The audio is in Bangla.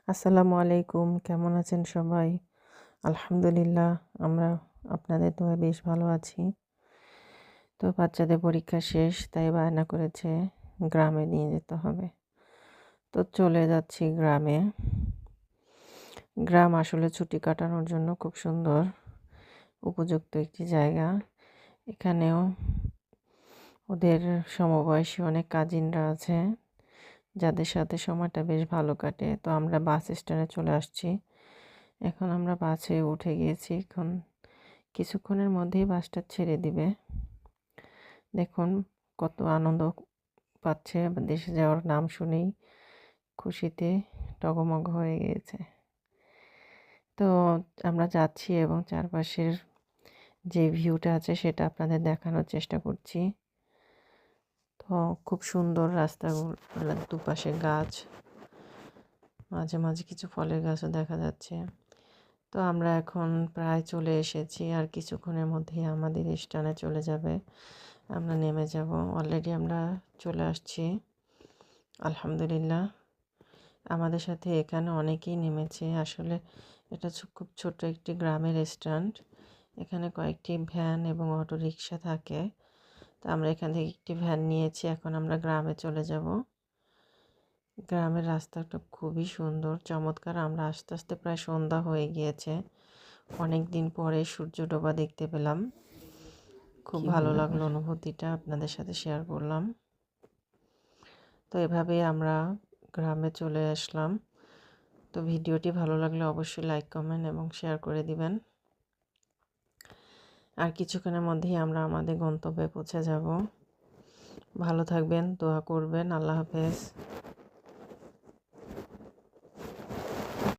আসসালামু আলাইকুম, কেমন আছেন সবাই? আলহামদুলিল্লাহ, আমরা আপনাদের দোয়ায় বেশ ভালো আছি। তো বাচ্চাদের পরীক্ষা শেষ, তাই বায়না করেছে গ্রামে নিয়ে যেতে হবে। তো চলে যাচ্ছি গ্রামে। গ্রাম আসলে ছুটি কাটানোর জন্য খুব সুন্দর, উপযুক্ত একটি জায়গা। এখানেও ওদের সমবয়সী অনেক কাজিনরা আছে, যাদের সাথে সময়টা বেশ ভালো কাটে। তো আমরা বাস স্ট্যান্ডে চলে আসছি। এখন আমরা বাসে উঠে গিয়েছি। এখন কিছুক্ষণের মধ্যেই বাসটা ছেড়ে দিবে। দেখুন কত আনন্দ পাচ্ছে, দেশে যাওয়ার নাম শুনেই খুশিতে ডগমগ হয়ে গিয়েছে। তো আমরা যাচ্ছি এবং চারপাশের যে ভিউটা আছে সেটা আপনাদের দেখানোর চেষ্টা করছি। তো খুব সুন্দর রাস্তাগুলো, দুপাশে গাছ, মাঝে মাঝে কিছু ফলের গাছও দেখা যাচ্ছে। তো আমরা এখন প্রায় চলে এসেছি, আর কিছুক্ষণের মধ্যেই আমাদের স্টেশনে চলে যাবে, আমরা নেমে যাব। অলরেডি আমরা চলে আসছি আলহামদুলিল্লাহ। আমাদের সাথে এখানে অনেকেই নেমেছে। আসলে এটা খুব ছোট একটি গ্রামের স্ট্যান্ড। এখানে কয়েকটি ভ্যান এবং অটো রিকশা থাকে। তো আমরা এখান থেকে একটি ভ্যান নিয়েছি। এখন আমরা গ্রামে চলে যাব। গ্রামের রাস্তাটা খুবই সুন্দর, চমৎকার। আমরা আস্তে আস্তে প্রায় সন্ধ্যা হয়ে গিয়েছে। অনেক দিন পরে সূর্য ডোবা দেখতে পেলাম, খুব ভালো লাগলো। অনুভূতিটা আপনাদের সাথে শেয়ার করলাম। তো এভাবেই আমরা গ্রামে চলে আসলাম। তো ভিডিওটি ভালো লাগলে অবশ্যই লাইক, কমেন্ট এবং শেয়ার করে দিবেন। আর কিছুক্ষণের মধ্যেই আমরা আমাদের গন্তব্যে পৌঁছে যাব। ভালো থাকবেন, দোয়া করবেন। আল্লাহ হাফেজ।